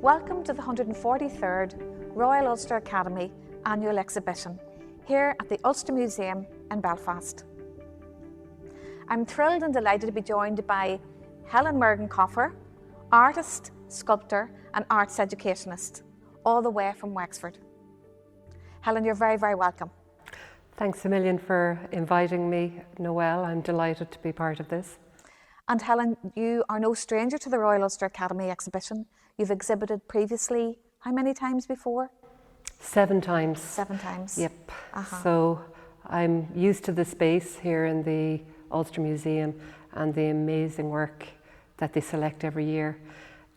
Welcome to the 143rd Royal Ulster Academy Annual Exhibition here at the Ulster Museum in Belfast. I'm thrilled and delighted to be joined by Helen Merrigan Colfer, artist, sculptor and arts educationist, all the way from Wexford. Helen, you're very, very welcome. Thanks a million for inviting me, Noelle. I'm delighted to be part of this. And Helen, you are no stranger to the Royal Ulster Academy exhibition. You've exhibited previously, how many times before? 7 times. 7 times. Yep. So I'm used to the space here in the Ulster Museum and the amazing work that they select every year,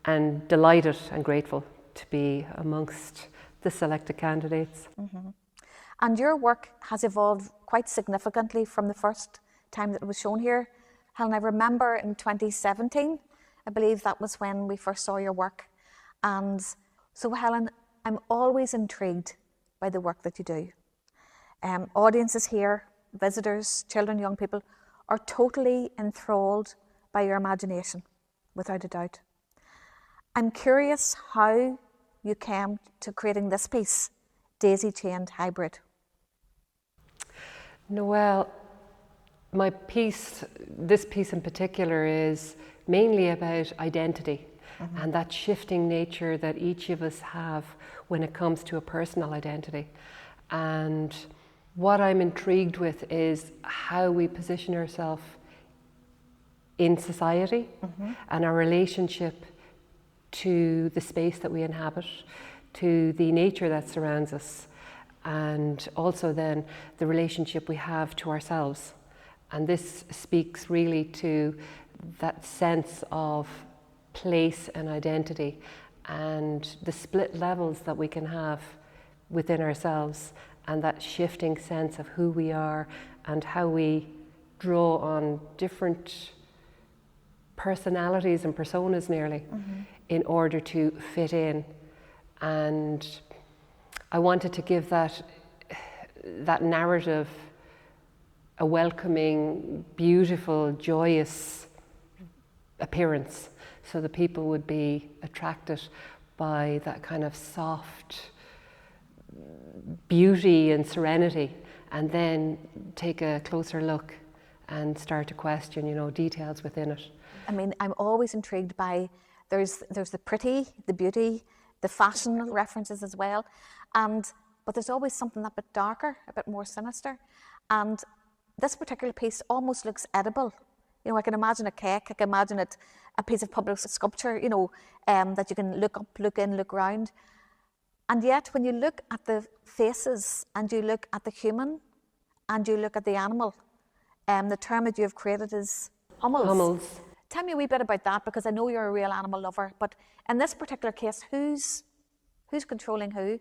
and delighted and grateful to be amongst the selected candidates. And your work has evolved quite significantly from the first time that it was shown here. Helen, I remember in 2017, I believe that was when we first saw your work. And so Helen, I'm always intrigued by the work that you do. Audiences here, visitors, children, young people, are totally enthralled by your imagination, without a doubt. I'm curious how you came to creating this piece, Daisy Chained Hybrid. Noelle, this piece in particular is mainly about identity and that shifting nature that each of us have when it comes to a personal identity. And what I'm intrigued with is how we position ourselves in society and our relationship to the space that we inhabit, to the nature that surrounds us, and also then the relationship we have to ourselves. And this speaks really to that sense of place and identity and the split levels that we can have within ourselves, and that shifting sense of who we are and how we draw on different personalities and personas nearly in order to fit in. And I wanted to give that narrative a welcoming, beautiful, joyous appearance, so that people would be attracted by that kind of soft beauty and serenity, and then take a closer look and start to question, details within it. I mean, I'm always intrigued by, there's the pretty, the beauty, the fashion references as well, but there's always something a bit darker, a bit more sinister. And this particular piece almost looks edible. I can imagine a cake, I can imagine it a piece of public sculpture, that you can look up, look in, look round. And yet when you look at the faces and you look at the human and you look at the animal, the term that you have created is hummels. Hummels. Tell me a wee bit about that, because I know you're a real animal lover, but in this particular case, who's controlling who?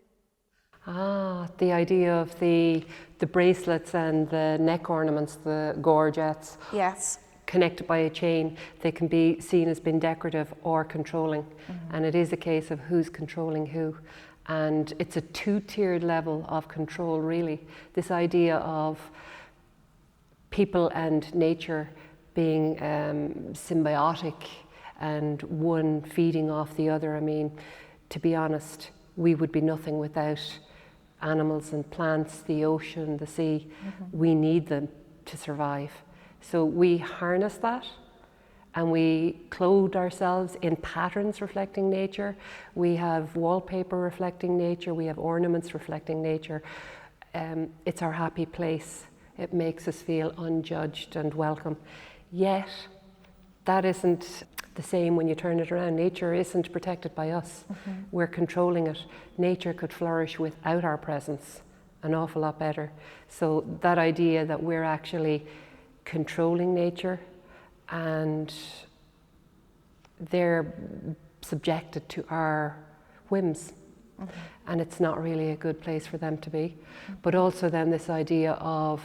The idea of the bracelets and the neck ornaments, the gorgets. Yes. Connected by a chain, they can be seen as being decorative or controlling. And it is a case of who's controlling who. And it's a 2-tiered level of control, really. This idea of people and nature being symbiotic and one feeding off the other. I mean, to be honest, we would be nothing without animals and plants, the ocean, the sea. We need them to survive. So we harness that, and we clothe ourselves in patterns reflecting nature. We have wallpaper reflecting nature. We have ornaments reflecting nature. It's our happy place. It makes us feel unjudged and welcome. Yet, that isn't the same when you turn it around. Nature isn't protected by us. We're controlling it. Nature could flourish without our presence an awful lot better. So that idea that we're actually controlling nature and they're subjected to our whims and it's not really a good place for them to be. But also then this idea of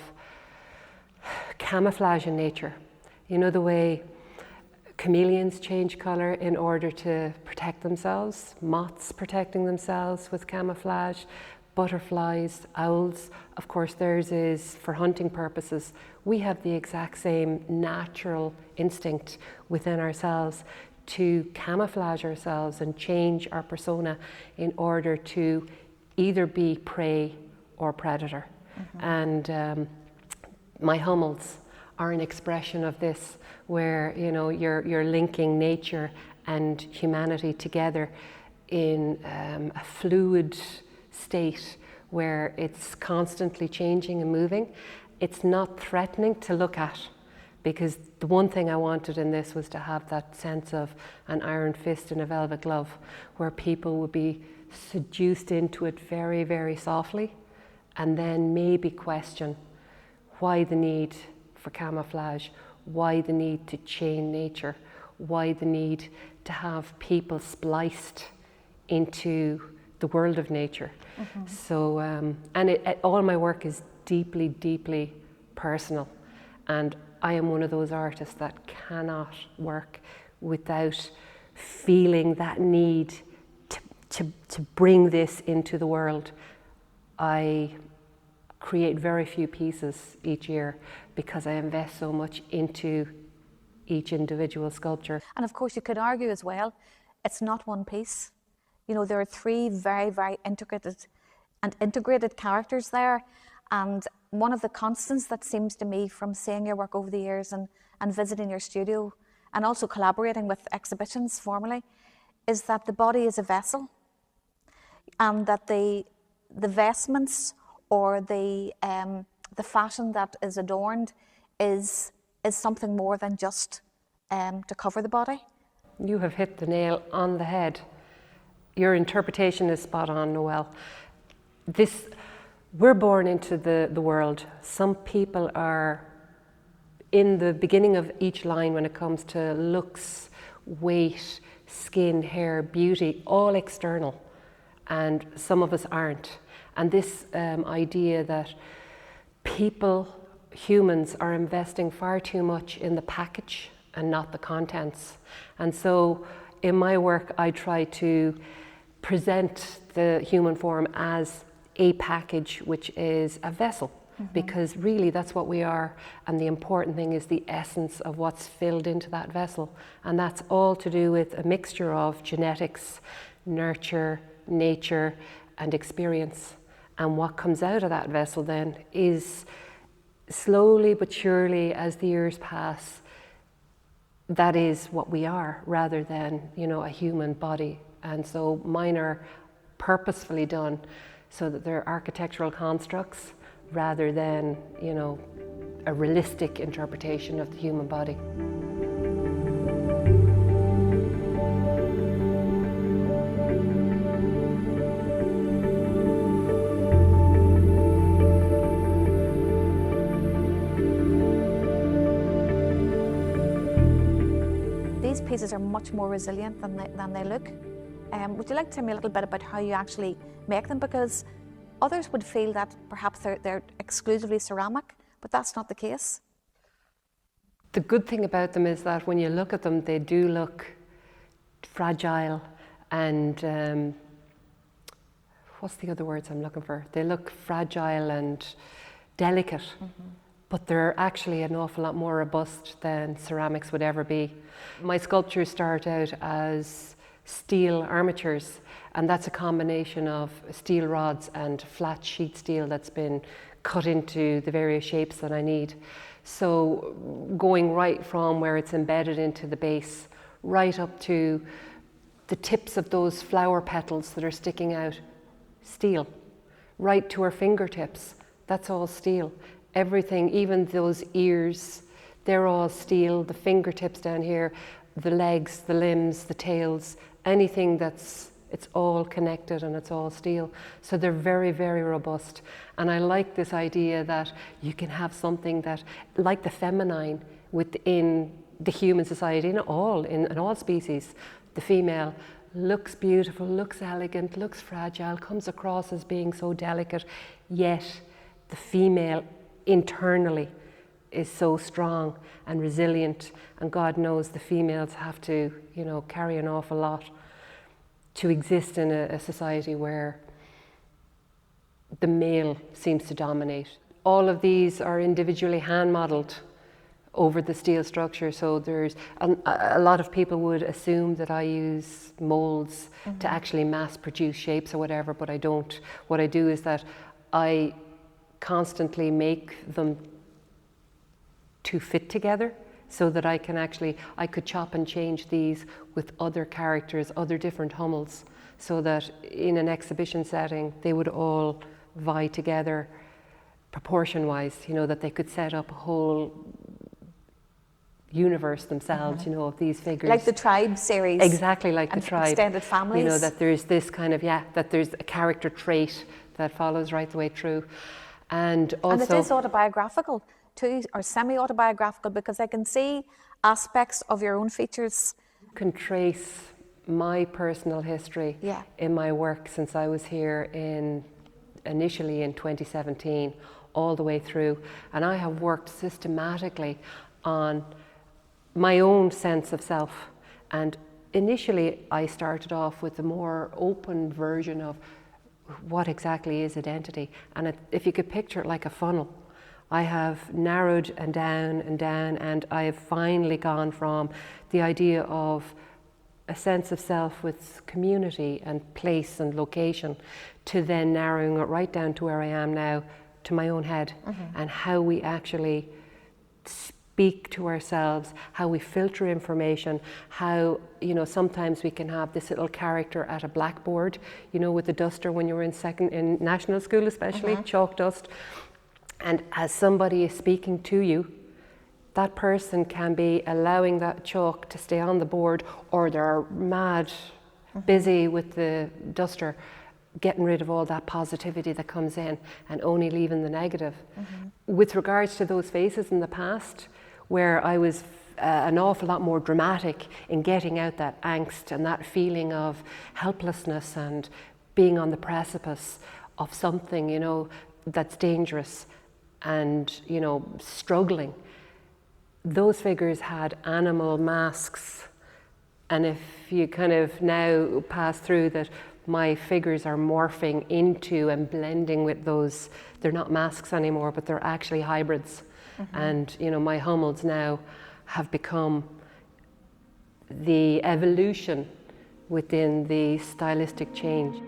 camouflage in nature. You know, the way chameleons change colour in order to protect themselves, moths protecting themselves with camouflage, butterflies, owls, of course theirs is for hunting purposes. We have the exact same natural instinct within ourselves to camouflage ourselves and change our persona in order to either be prey or predator. And my hummels are an expression of this, where you're linking nature and humanity together in a fluid state where it's constantly changing and moving. It's not threatening to look at, because the one thing I wanted in this was to have that sense of an iron fist and a velvet glove, where people would be seduced into it very, very softly, and then maybe question why the need for camouflage, why the need to chain nature, why the need to have people spliced into the world of nature. So, and all my work is deeply, deeply personal. And I am one of those artists that cannot work without feeling that need to bring this into the world. I create very few pieces each year because I invest so much into each individual sculpture. And of course you could argue as well, it's not one piece. You know, there are three very, very integrated characters there. And one of the constants that seems to me from seeing your work over the years and visiting your studio and also collaborating with exhibitions formally is that the body is a vessel, and that the vestments or the fashion that is adorned is something more than just to cover the body. You have hit the nail on the head. Your interpretation is spot on, Noelle. We're born into the world. Some people are in the beginning of each line when it comes to looks, weight, skin, hair, beauty, all external. And some of us aren't. And this idea that humans are investing far too much in the package and not the contents. And so in my work, I try to present the human form as a package, which is a vessel, because really that's what we are. And the important thing is the essence of what's filled into that vessel. And that's all to do with a mixture of genetics, nurture, nature, and experience. And what comes out of that vessel then is slowly but surely, as the years pass, that is what we are, rather than, a human body. And so mine are purposefully done so that they're architectural constructs rather than, a realistic interpretation of the human body. These pieces are much more resilient than they look. Would you like to tell me a little bit about how you actually make them? Because others would feel that perhaps they're exclusively ceramic, but that's not the case. The good thing about them is that when you look at them, they do look fragile and what's the other words I'm looking for? They look fragile and delicate, but they're actually an awful lot more robust than ceramics would ever be. My sculptures start out as steel armatures, and that's a combination of steel rods and flat sheet steel that's been cut into the various shapes that I need. So going right from where it's embedded into the base, right up to the tips of those flower petals that are sticking out, steel. Right to our fingertips, that's all steel. Everything, even those ears, they're all steel. The fingertips down here, the legs, the limbs, the tails, anything it's all connected and it's all steel. So they're very, very robust. And I like this idea that you can have something that, like the feminine within the human society, in all species, the female, looks beautiful, looks elegant, looks fragile, comes across as being so delicate, yet the female internally is so strong and resilient, and God knows the females have to, you know, carry an awful lot to exist in a society where the male seems to dominate. All of these are individually hand modelled over the steel structure, so there's a lot of people would assume that I use molds to actually mass produce shapes or whatever, but I don't. What I do is that I constantly make them to fit together, so that I could chop and change these with other characters, other different Hummels, so that in an exhibition setting they would all vie together proportion wise, you know, that they could set up a whole universe themselves, you know, of these figures. Like the Tribe series. Exactly like the Tribe. Extended families. You know, that there's this kind of, that there's a character trait that follows right the way through. And also... And it is autobiographical too, or semi-autobiographical, because I can see aspects of your own features. You can trace my personal history in my work since I was here initially in 2017, all the way through. And I have worked systematically on my own sense of self. And initially I started off with a more open version of what exactly is identity. And if you could picture it like a funnel, I have narrowed and down, and I have finally gone from the idea of a sense of self with community and place and location to then narrowing it right down to where I am now, to my own head, and how we actually speak to ourselves, how we filter information, how, you know, sometimes we can have this little character at a blackboard, you know, with the duster when you were in national school especially, chalk dust. And as somebody is speaking to you, that person can be allowing that chalk to stay on the board, or they're mad busy with the duster, getting rid of all that positivity that comes in and only leaving the negative. With regards to those phases in the past, where I was an awful lot more dramatic in getting out that angst and that feeling of helplessness and being on the precipice of something, you know, that's dangerous, and, you know, struggling. Those figures had animal masks, and if you kind of now pass through that, my figures are morphing into and blending with those. They're not masks anymore, but they're actually hybrids. And, you know, my Hummels now have become the evolution within the stylistic change.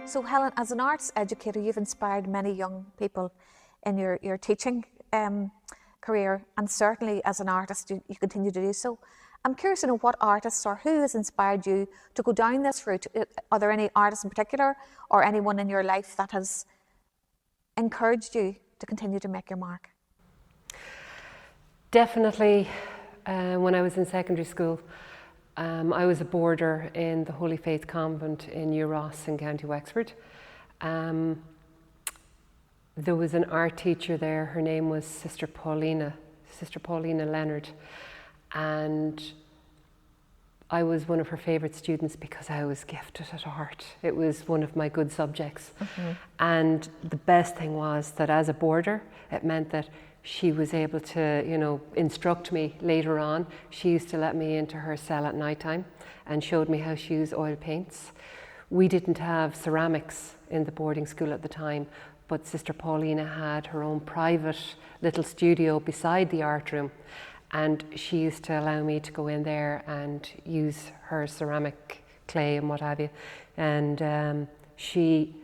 So Helen, as an arts educator, you've inspired many young people in your teaching career, and certainly as an artist you continue to do so. I'm curious to know what artists or who has inspired you to go down this route. Are there any artists in particular, or anyone in your life that has encouraged you to continue to make your mark? Definitely when I was in secondary school, I was a boarder in the Holy Faith Convent in New Ross in County Wexford. There was an art teacher there, her name was Sister Paulina Leonard, and I was one of her favourite students because I was gifted at art. It was one of my good subjects. And the best thing was that as a boarder, it meant that she was able to, you know, instruct me later on. She used to let me into her cell at night time and showed me how she used oil paints. We didn't have ceramics in the boarding school at the time, but Sister Paulina had her own private little studio beside the art room, and she used to allow me to go in there and use her ceramic clay and what have you. And she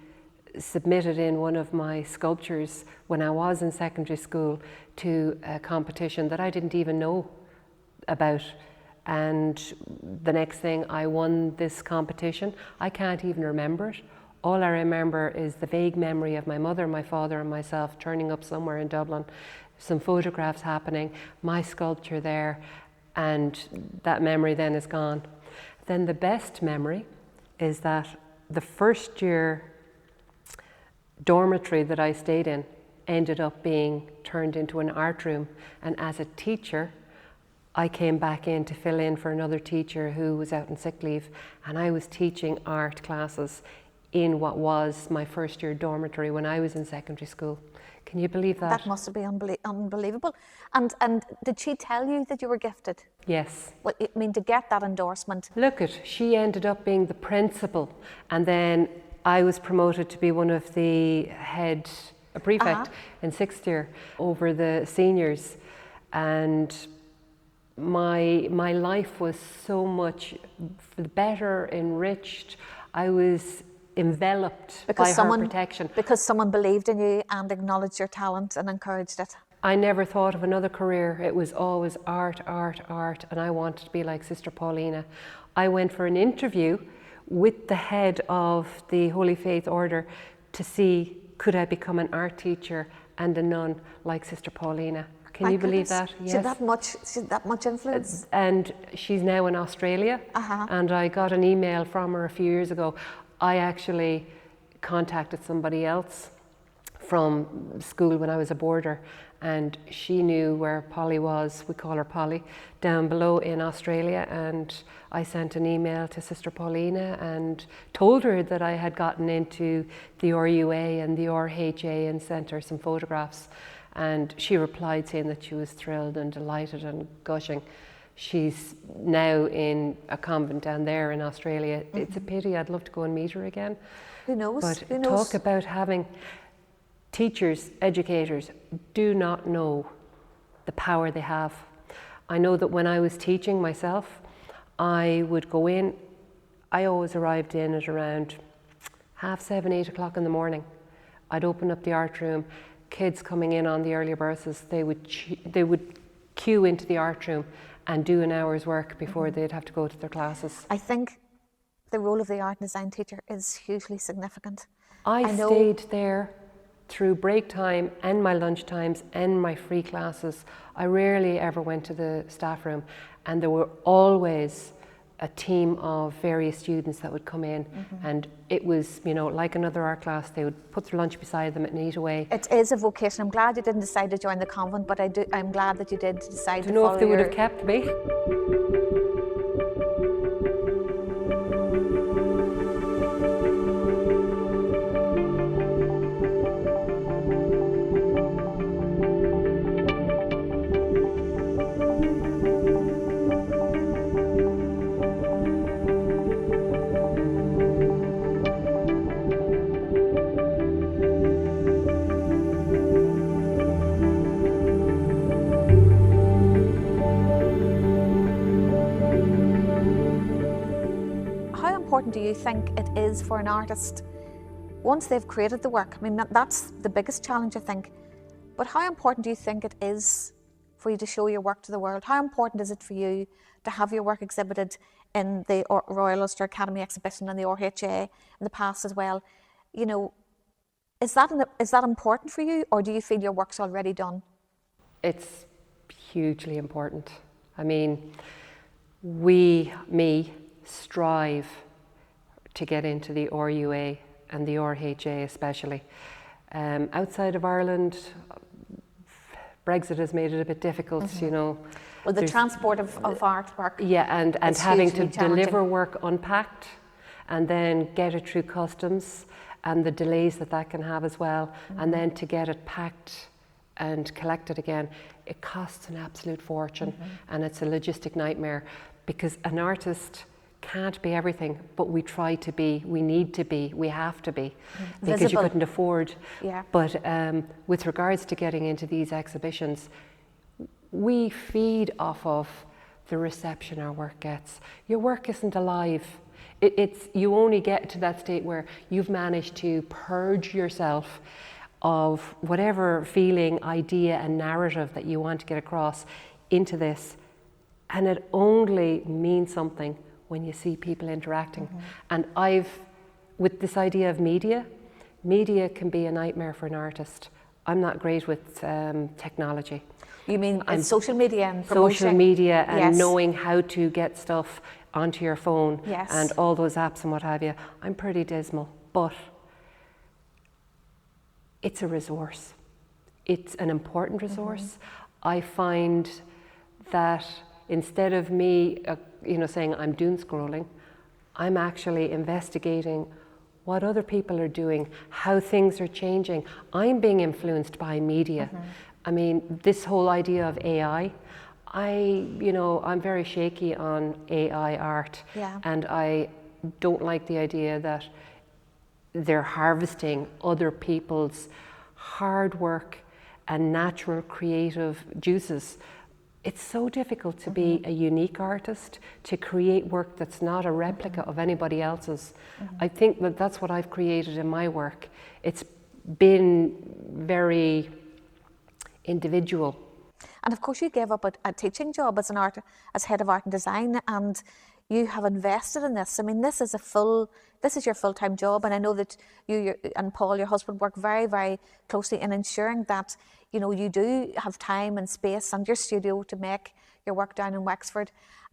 submitted in one of my sculptures when I was in secondary school to a competition that I didn't even know about, and the next thing I won this competition. I can't even remember it. All I remember is the vague memory of my mother, my father and myself turning up somewhere in Dublin, some photographs happening, my sculpture there, and that memory then is gone. Then the best memory is that the first year dormitory that I stayed in ended up being turned into an art room, and as a teacher I came back in to fill in for another teacher who was out on sick leave, and I was teaching art classes in what was my first year dormitory when I was in secondary school. Can you believe that? That must have been unbelievable. And did she tell you that you were gifted? Yes. Well, I mean, to get that endorsement. Look at, she ended up being the principal, and then I was promoted to be one of the head prefect in sixth year over the seniors, and my life was so much better, enriched. I was enveloped by her protection. Because someone believed in you and acknowledged your talent and encouraged it. I never thought of another career. It was always art, art, art, and I wanted to be like Sister Paulina. I went for an interview with the head of the Holy Faith Order to see could I become an art teacher and a nun like Sister Paulina. Can you believe that? Yes. She had that much influence. And she's now in Australia. And I got an email from her a few years ago. I actually contacted somebody else from school when I was a boarder, and she knew where Polly was, we call her Polly, down below in Australia, and I sent an email to Sister Paulina and told her that I had gotten into the RUA and the RHA and sent her some photographs, and she replied saying that she was thrilled and delighted and gushing. She's now in a convent down there in Australia. It's a pity. I'd love to go and meet her again. Who knows? But Who knows? talk about having teachers, educators do not know the power they have. I know that when I was teaching myself, I would go in, I always arrived in at around 7:30, 8 o'clock in the morning. I'd open up the art room, kids coming in on the earlier buses, they would queue into the art room and do an hour's work before they'd have to go to their classes. I think the role of the art and design teacher is hugely significant. I stayed there through break time and my lunch times and my free classes. I rarely ever went to the staff room, and there were always a team of various students that would come in, and it was, you know, like another art class. They would put their lunch beside them and eat away. It is a vocation. I'm glad you didn't decide to join the convent, but I'm glad that you did decide to follow. Do you know if they would have kept me? Do you think it is for an artist, once they've created the work? I mean, that's the biggest challenge, I think. But how important do you think it is for you to show your work to the world? How important is it for you to have your work exhibited in the Royal Ulster Academy Exhibition and the RHA in the past as well? You know, is that important for you, or do you feel your work's already done? It's hugely important. I mean, we strive to get into the RUA and the RHA especially. Outside of Ireland, Brexit has made it a bit difficult, you know. Well, the transport of artwork. Yeah, and having to deliver work unpacked and then get it through customs and the delays that can have as well, and then to get it packed and collected again, it costs an absolute fortune, and it's a logistic nightmare, because an artist can't be everything, but we try to be, we need to be, we have to be, because visible. You couldn't afford. Yeah. But with regards to getting into these exhibitions, we feed off of the reception our work gets. Your work isn't alive. You only get to that state where you've managed to purge yourself of whatever feeling, idea and narrative that you want to get across into this, and it only means something when you see people interacting. And with this idea of media can be a nightmare for an artist. I'm not great with technology. You mean social media and promotion? Social media and knowing how to get stuff onto your phone Yes. and all those apps and what have you. I'm pretty dismal, but it's a resource. It's an important resource. I find that instead of me, saying I'm doom scrolling, I'm actually investigating what other people are doing, how things are changing. I'm being influenced by media. I mean, this whole idea of AI, I'm very shaky on AI art, and I don't like the idea that they're harvesting other people's hard work and natural creative juices. It's so difficult to be a unique artist, to create work that's not a replica of anybody else's. I think that that's what I've created in my work. It's been very individual. And of course you gave up a teaching job as head of art and design, and you have invested in this. I mean, this is your full-time job, and I know that you and Paul, your husband, work very, very closely in ensuring that you do have time and space and your studio to make your work down in Wexford,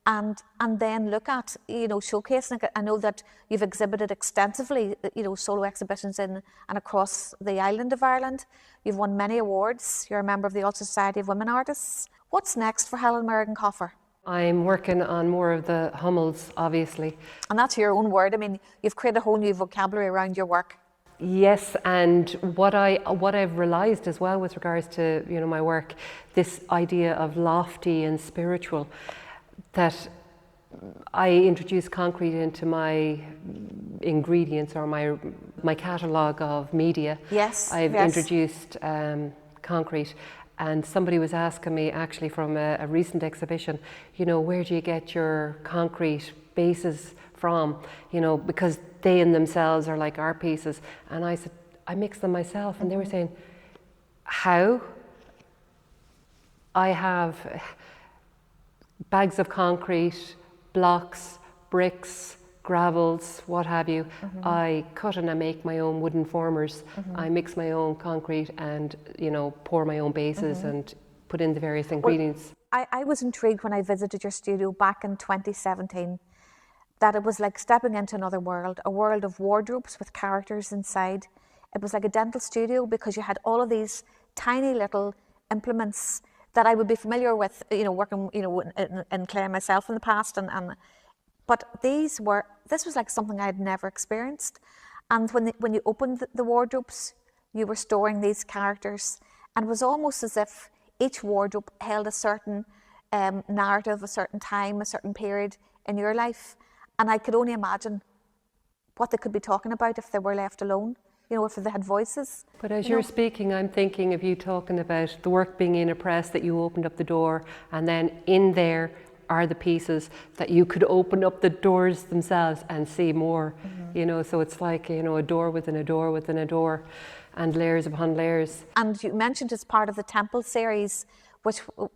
and then look at showcasing it. I know that you've exhibited extensively, solo exhibitions in and across the island of Ireland. You've won many awards. You're a member of the Ulster Society of Women Artists. What's next for Helen Merrigan Colfer? I'm working on more of the Hummels, obviously. And that's your own word. I mean, you've created a whole new vocabulary around your work. Yes, and what I've realised as well with regards to my work, this idea of lofty and spiritual, that I introduced concrete into my ingredients or my catalogue of media. Yes, I've introduced concrete. And somebody was asking me, actually from a recent exhibition, where do you get your concrete bases from? Because they in themselves are like art pieces. And I said, I mix them myself. And they were saying, how? I have bags of concrete, blocks, bricks, gravels, what have you. I cut and I make my own wooden formers. I mix my own concrete and pour my own bases and put in the various ingredients. Well, I was intrigued when I visited your studio back in 2017 that it was like stepping into another world, a world of wardrobes with characters inside. It was like a dental studio because you had all of these tiny little implements that I would be familiar with, working, in clay myself in the past, but this was like something I had never experienced. And when you opened the wardrobes, you were storing these characters, and it was almost as if each wardrobe held a certain narrative, a certain time, a certain period in your life. And I could only imagine what they could be talking about if they were left alone, if they had voices. But as you're speaking, I'm thinking of you talking about the work being in a press, that you opened up the door, and then in there are the pieces that you could open up the doors themselves and see more. So it's like a door within a door within a door, and layers upon layers. And you mentioned as part of the Temple series, which a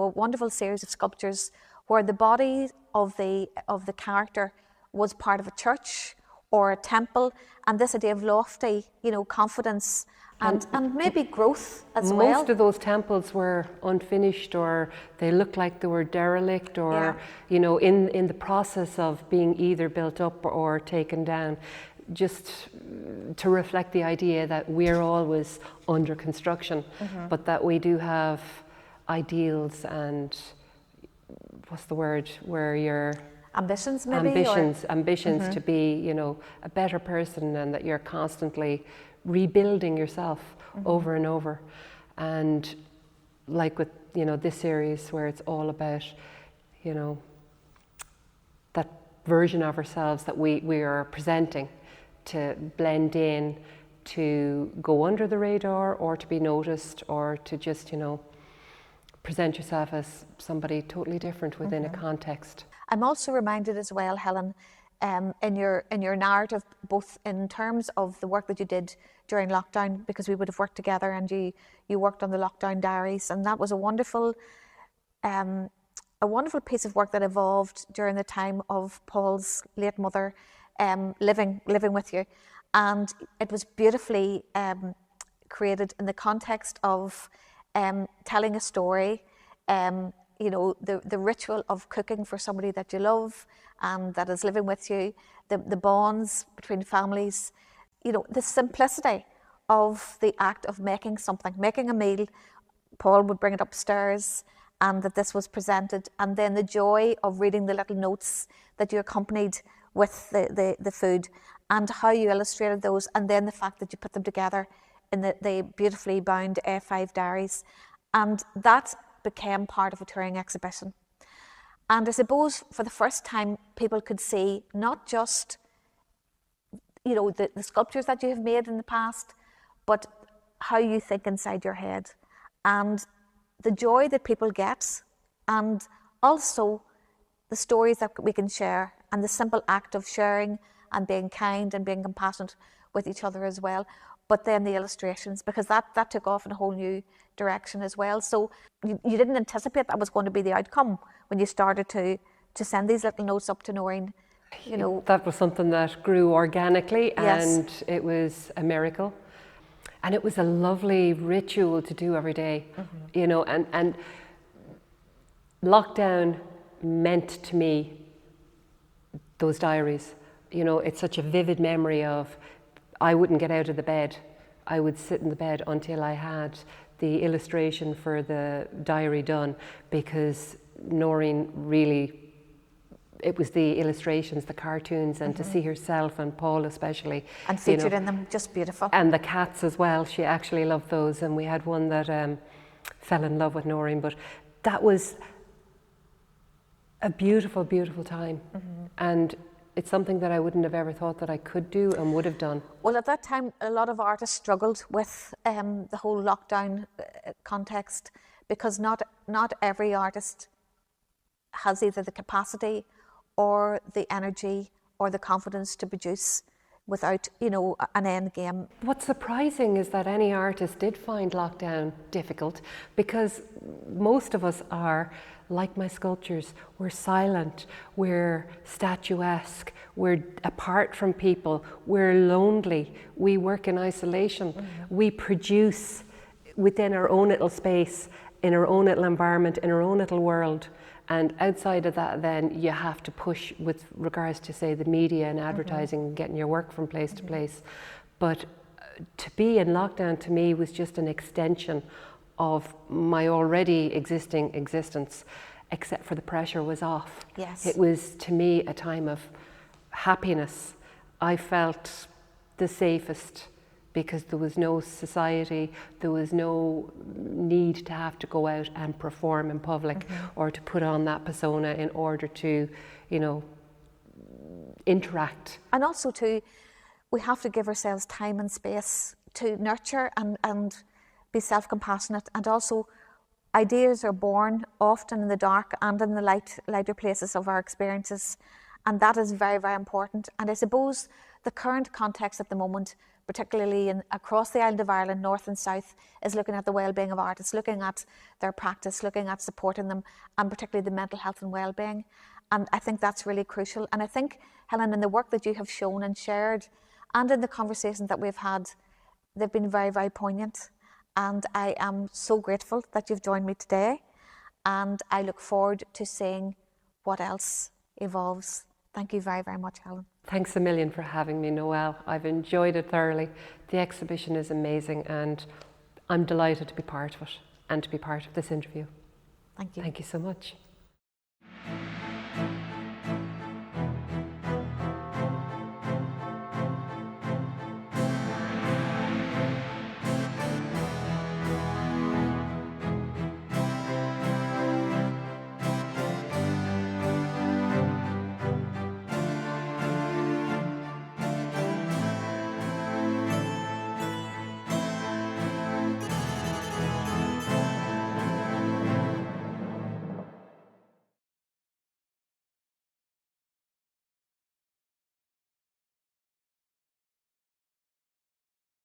wonderful series of sculptures where the body of the character was part of a church or a temple, and this idea of lofty, confidence and maybe growth as well. Most of those temples were unfinished, or they looked like they were derelict, or in the process of being either built up or taken down, just to reflect the idea that we're always under construction, but that we do have ideals and what's the word, where you're ambitions maybe? Ambitions to be, a better person, and that you're constantly rebuilding yourself over and over. And like with, this series where it's all about, that version of ourselves that we are presenting, to blend in, to go under the radar, or to be noticed, or to just, present yourself as somebody totally different within a context. I'm also reminded as well, Helen, in your narrative, both in terms of the work that you did during lockdown, because we would have worked together, and you worked on the Lockdown Diaries, and that was a wonderful piece of work that evolved during the time of Paul's late mother living with you, and it was beautifully created in the context of telling a story you know, the ritual of cooking for somebody that you love and that is living with you, the bonds between families, you know, the simplicity of the act of making something, making a meal. Paul would bring it upstairs and that this was presented, and then the joy of reading the little notes that you accompanied with the food and how you illustrated those, and then the fact that you put them together in the beautifully bound A5 diaries. And that became part of a touring exhibition. And I suppose for the first time, people could see not just, you know, the sculptures that you have made in the past, but how you think inside your head and the joy that people get, and also the stories that we can share and the simple act of sharing and being kind and being compassionate with each other as well. But then the illustrations, because that took off in a whole new direction as well. So you didn't anticipate that was going to be the outcome when you started to send these little notes up to Noreen, you know. That was something that grew organically, Yes. and it was a miracle. And it was a lovely ritual to do every day, you know, and lockdown meant to me those diaries. You know, it's such a vivid memory of, I wouldn't get out of the bed. I would sit in the bed until I had the illustration for the diary done, because Noreen really, it was the illustrations, the cartoons, and to see herself and Paul especially. And featured in them, just beautiful. And the cats as well, she actually loved those, and we had one that fell in love with Noreen, but that was a beautiful, beautiful time. And it's something that I wouldn't have ever thought that I could do and would have done. Well, at that time, a lot of artists struggled with the whole lockdown context, because not every artist has either the capacity or the energy or the confidence to produce without, you know, an end game. What's surprising is that any artist did find lockdown difficult, because most of us are, like my sculptures, we're silent, we're statuesque, we're apart from people, we're lonely, we work in isolation, we produce within our own little space, in our own little environment, in our own little world. And outside of that, then you have to push with regards to, say, the media and advertising and getting your work from place to place. But to be in lockdown to me was just an extension of my already existing existence, except for the pressure was off. Yes. It was, to me, a time of happiness. I felt the safest, because there was no society, there was no need to have to go out and perform in public or to put on that persona in order to, you know, interact. And also too, we have to give ourselves time and space to nurture and be self-compassionate. And also, ideas are born often in the dark and in the lighter places of our experiences. And that is very, very important. And I suppose the current context at the moment, particularly across the island of Ireland, north and south, is looking at the well-being of artists, looking at their practice, looking at supporting them, and particularly the mental health and well-being. And I think that's really crucial. And I think, Helen, in the work that you have shown and shared, and in the conversations that we've had, they've been very, very poignant. And I am so grateful that you've joined me today. And I look forward to seeing what else evolves. Thank you very, very much, Helen. Thanks a million for having me, Noelle. I've enjoyed it thoroughly. The exhibition is amazing, and I'm delighted to be part of it and to be part of this interview. Thank you. Thank you so much.